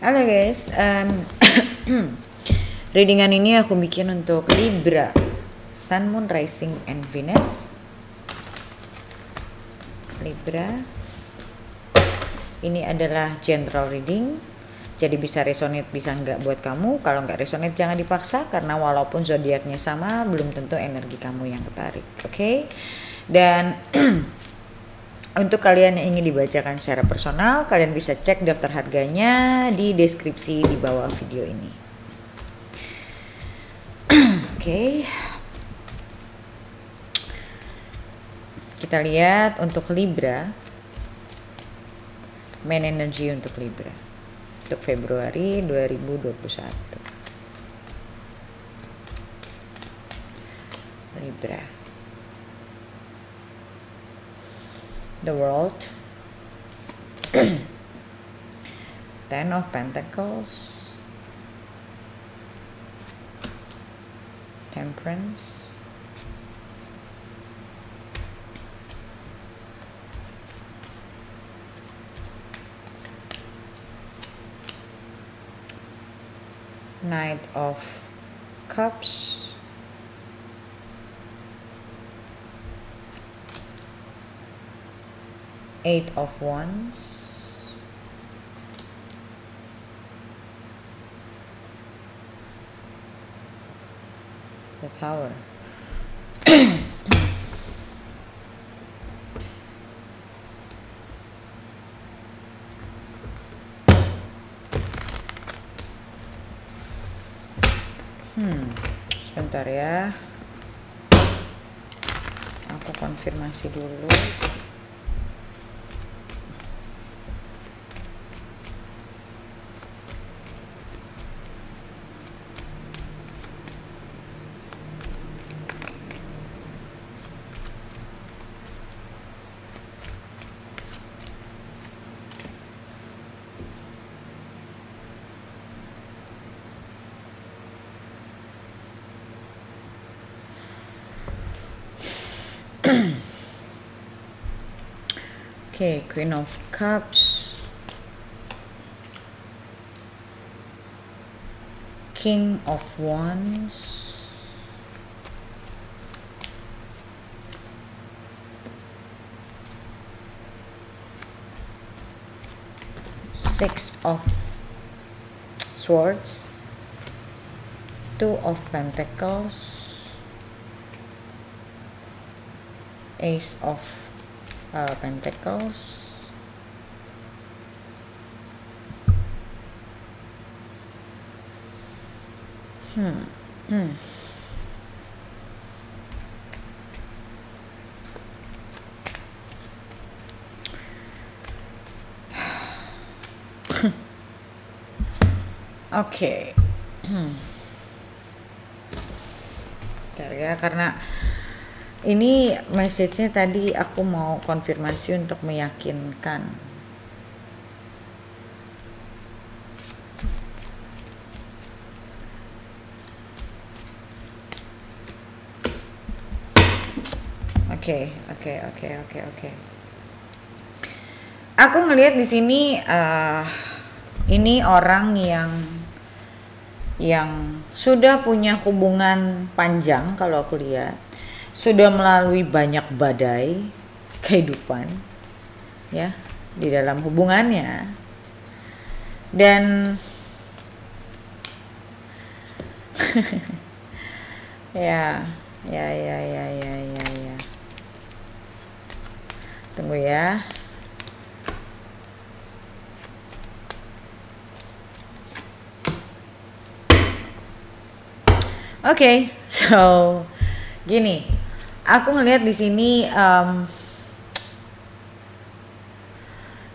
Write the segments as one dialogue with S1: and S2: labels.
S1: Halo guys, readingan ini aku bikin untuk Libra, Sun, Moon, Rising, and Venus. Libra, ini adalah general reading, jadi bisa resonate bisa enggak buat kamu. Kalau enggak resonate jangan dipaksa, karena walaupun zodiaknya sama belum tentu energi kamu yang ketarik, oke? Dan untuk kalian yang ingin dibacakan secara personal, kalian bisa cek daftar harganya di deskripsi di bawah video ini. Oke. Kita lihat untuk Libra. Main energy untuk Libra. Untuk Februari 2021. Libra. The World, Ten of Pentacles, Temperance, Knight of Cups, Eight of Wands, the Tower. Sebentar ya, aku konfirmasi dulu. Okay, Queen of Cups, King of Wands, Six of Swords, Two of Pentacles, Ace of Pentacles, Oke. Bentar ya, karena ini message-nya tadi aku mau konfirmasi untuk meyakinkan. Oke. Aku ngelihat di sini ini orang yang sudah punya hubungan panjang. Kalau aku lihat sudah melalui banyak badai kehidupan ya di dalam hubungannya, dan ya tunggu ya. Oke, so gini, aku ngelihat di sini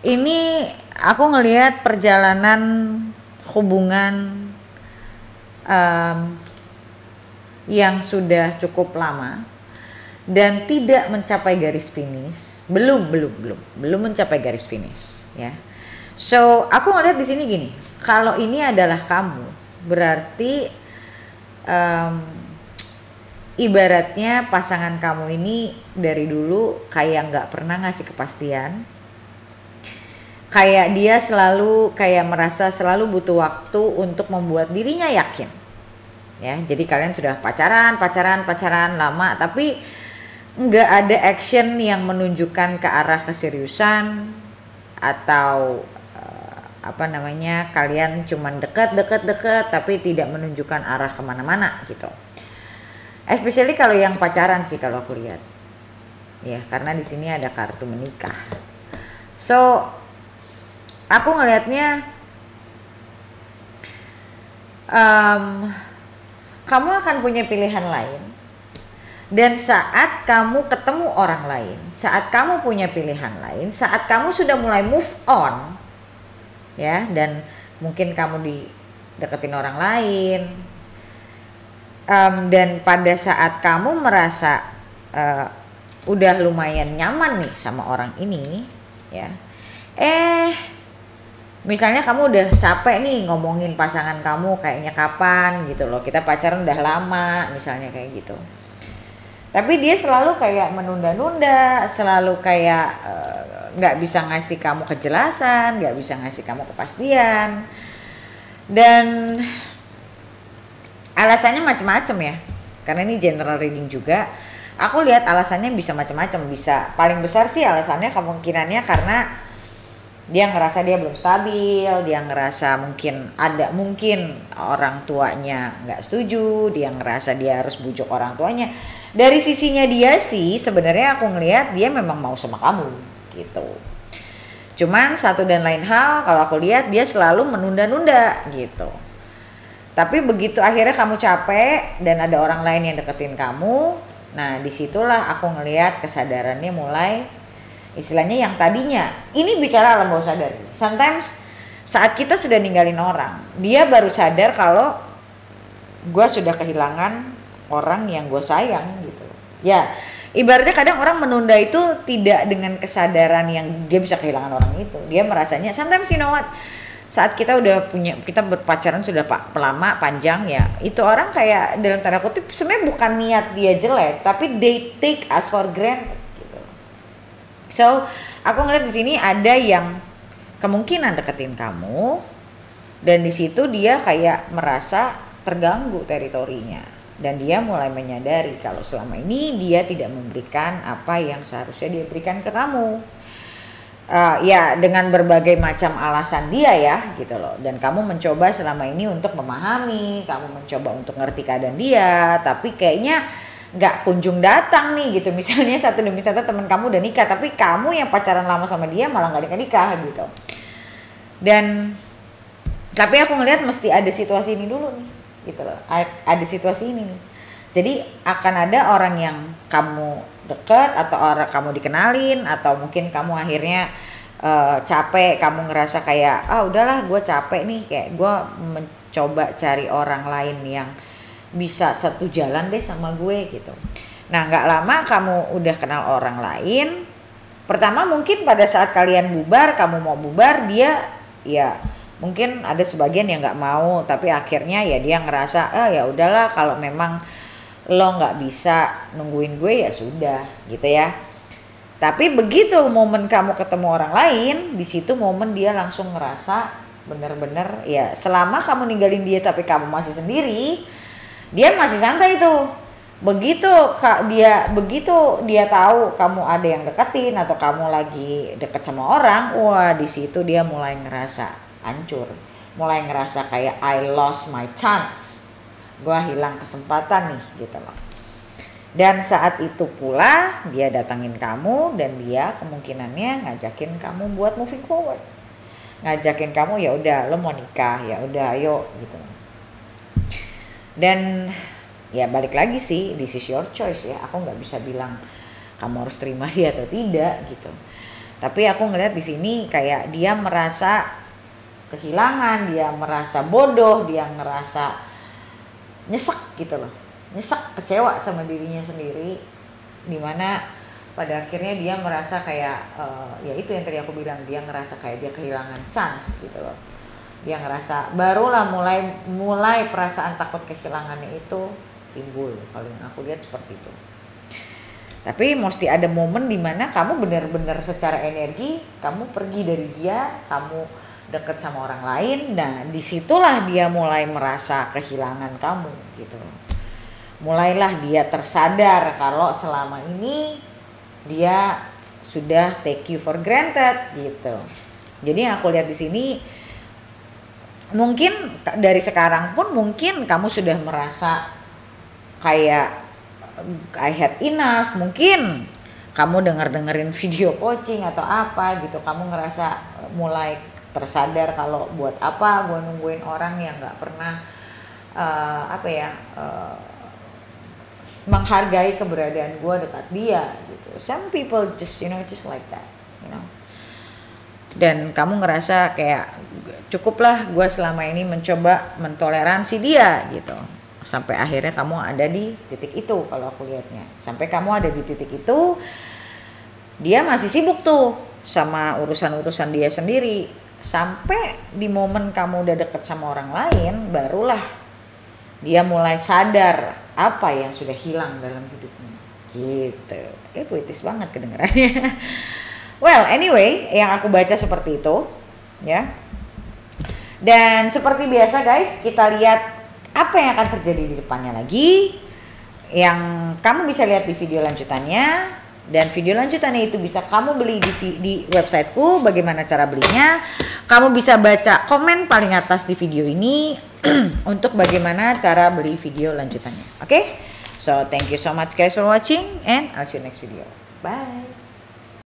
S1: ini aku ngelihat perjalanan hubungan yang sudah cukup lama dan tidak mencapai garis finish, belum mencapai garis finish ya. So aku ngelihat di sini gini, kalau ini adalah kamu, berarti ibaratnya pasangan kamu ini dari dulu kayak nggak pernah ngasih kepastian, kayak dia selalu kayak merasa selalu butuh waktu untuk membuat dirinya yakin. Ya, jadi kalian sudah pacaran lama, tapi nggak ada action yang menunjukkan ke arah keseriusan, atau kalian cuman deket tapi tidak menunjukkan arah kemana-mana gitu. Especially kalau yang pacaran sih kalau aku lihat, ya karena di sini ada kartu menikah. So aku ngelihatnya kamu akan punya pilihan lain, dan saat kamu ketemu orang lain, saat kamu punya pilihan lain, saat kamu sudah mulai move on, ya, dan mungkin kamu dideketin orang lain, dan pada saat kamu merasa udah lumayan nyaman nih sama orang ini, ya, misalnya kamu udah capek nih ngomongin pasangan kamu kayaknya kapan gitu loh, kita pacaran udah lama misalnya kayak gitu, tapi dia selalu kayak menunda-nunda, selalu kayak nggak bisa ngasih kamu kejelasan, nggak bisa ngasih kamu kepastian, dan alasannya macam-macam ya, karena ini general reading juga. Aku lihat alasannya bisa macam-macam, bisa paling besar sih alasannya kemungkinannya karena dia ngerasa dia belum stabil, dia ngerasa mungkin orang tuanya nggak setuju, dia ngerasa dia harus bujuk orang tuanya. Dari sisinya dia sih sebenarnya aku ngelihat dia memang mau sama kamu gitu. Cuman satu dan lain hal kalau aku lihat dia selalu menunda-nunda gitu. Tapi begitu akhirnya kamu capek dan ada orang lain yang deketin kamu, nah disitulah aku ngelihat kesadarannya mulai, istilahnya yang tadinya ini bicara alam bawah sadar. Sometimes saat kita sudah ninggalin orang, dia baru sadar kalau gue sudah kehilangan orang yang gue sayang gitu. Ya ibaratnya kadang orang menunda itu tidak dengan kesadaran yang dia bisa kehilangan orang itu. Dia merasanya sometimes you know what, saat kita berpacaran sudah lama panjang ya, itu orang kayak dalam tanda kutip sebenarnya bukan niat dia jelek, tapi they take us for granted gitu. So aku ngeliat di sini ada yang kemungkinan deketin kamu, dan di situ dia kayak merasa terganggu teritorinya, dan dia mulai menyadari kalau selama ini dia tidak memberikan apa yang seharusnya dia berikan ke kamu. Ya dengan berbagai macam alasan dia ya gitu loh, dan kamu mencoba selama ini untuk memahami, kamu mencoba untuk ngerti keadaan dia, tapi kayaknya nggak kunjung datang nih gitu. Misalnya satu demi satu teman kamu udah nikah, tapi kamu yang pacaran lama sama dia malah nggak nikah gitu. Dan tapi aku ngelihat mesti ada situasi ini dulu nih gitu loh, ada situasi ini nih. Jadi akan ada orang yang kamu deket, atau orang kamu dikenalin, atau mungkin kamu akhirnya capek, kamu ngerasa kayak udahlah gue capek nih, kayak gue mencoba cari orang lain yang bisa satu jalan deh sama gue gitu. Nah nggak lama kamu udah kenal orang lain. Pertama mungkin pada saat kalian bubar, kamu mau bubar, dia ya mungkin ada sebagian yang nggak mau, tapi akhirnya ya dia ngerasa ya udahlah kalau memang lo nggak bisa nungguin gue ya sudah gitu ya. Tapi begitu momen kamu ketemu orang lain, di situ momen dia langsung ngerasa bener-bener ya, selama kamu ninggalin dia tapi kamu masih sendiri, dia masih santai tuh. Begitu dia tahu kamu ada yang deketin atau kamu lagi deket sama orang, wah di situ dia mulai ngerasa hancur, mulai ngerasa kayak I lost my chance, gue hilang kesempatan nih gitu loh. Dan saat itu pula dia datangin kamu, dan dia kemungkinannya ngajakin kamu buat moving forward, ngajakin kamu ya udah lo mau nikah, ya udah ayo gitu. Dan ya balik lagi sih, this is your choice ya, aku nggak bisa bilang kamu harus terima dia atau tidak gitu. Tapi aku ngeliat di sini kayak dia merasa kehilangan, dia merasa bodoh, dia ngerasa nyesek gitu loh, nyesek, kecewa sama dirinya sendiri, dimana pada akhirnya dia merasa kayak ya itu yang tadi aku bilang, dia ngerasa kayak dia kehilangan chance gitu loh. Dia ngerasa barulah mulai perasaan takut kehilangannya itu timbul, kalau yang aku lihat seperti itu. Tapi mesti ada momen dimana kamu benar-benar secara energi kamu pergi dari dia, kamu deket sama orang lain. Nah disitulah dia mulai merasa kehilangan kamu gitu. Mulailah dia tersadar kalau selama ini dia sudah take you for granted gitu. Jadi yang aku lihat di sini, mungkin dari sekarang pun mungkin kamu sudah merasa kayak I had enough, mungkin kamu dengerin video coaching atau apa gitu, kamu ngerasa mulai tersadar kalau buat apa gue nungguin orang yang nggak pernah menghargai keberadaan gue dekat dia gitu. Some people just just like that, Dan kamu ngerasa kayak cukuplah gue selama ini mencoba mentoleransi dia gitu. Sampai akhirnya kamu ada di titik itu kalau aku lihatnya. Sampai kamu ada di titik itu, dia masih sibuk tuh sama urusan-urusan dia sendiri. Sampai di momen kamu udah deket sama orang lain, barulah dia mulai sadar apa yang sudah hilang dalam hidupnya. Gitu. Puitis banget kedengarannya. Well, anyway, yang aku baca seperti itu, ya. Dan seperti biasa guys, kita lihat apa yang akan terjadi di depannya lagi, yang kamu bisa lihat di video lanjutannya. Dan video lanjutannya itu bisa kamu beli di websiteku. Bagaimana cara belinya? Kamu bisa baca komen paling atas di video ini untuk bagaimana cara beli video lanjutannya. Oke? So thank you so much guys for watching, and I'll see you next video. Bye.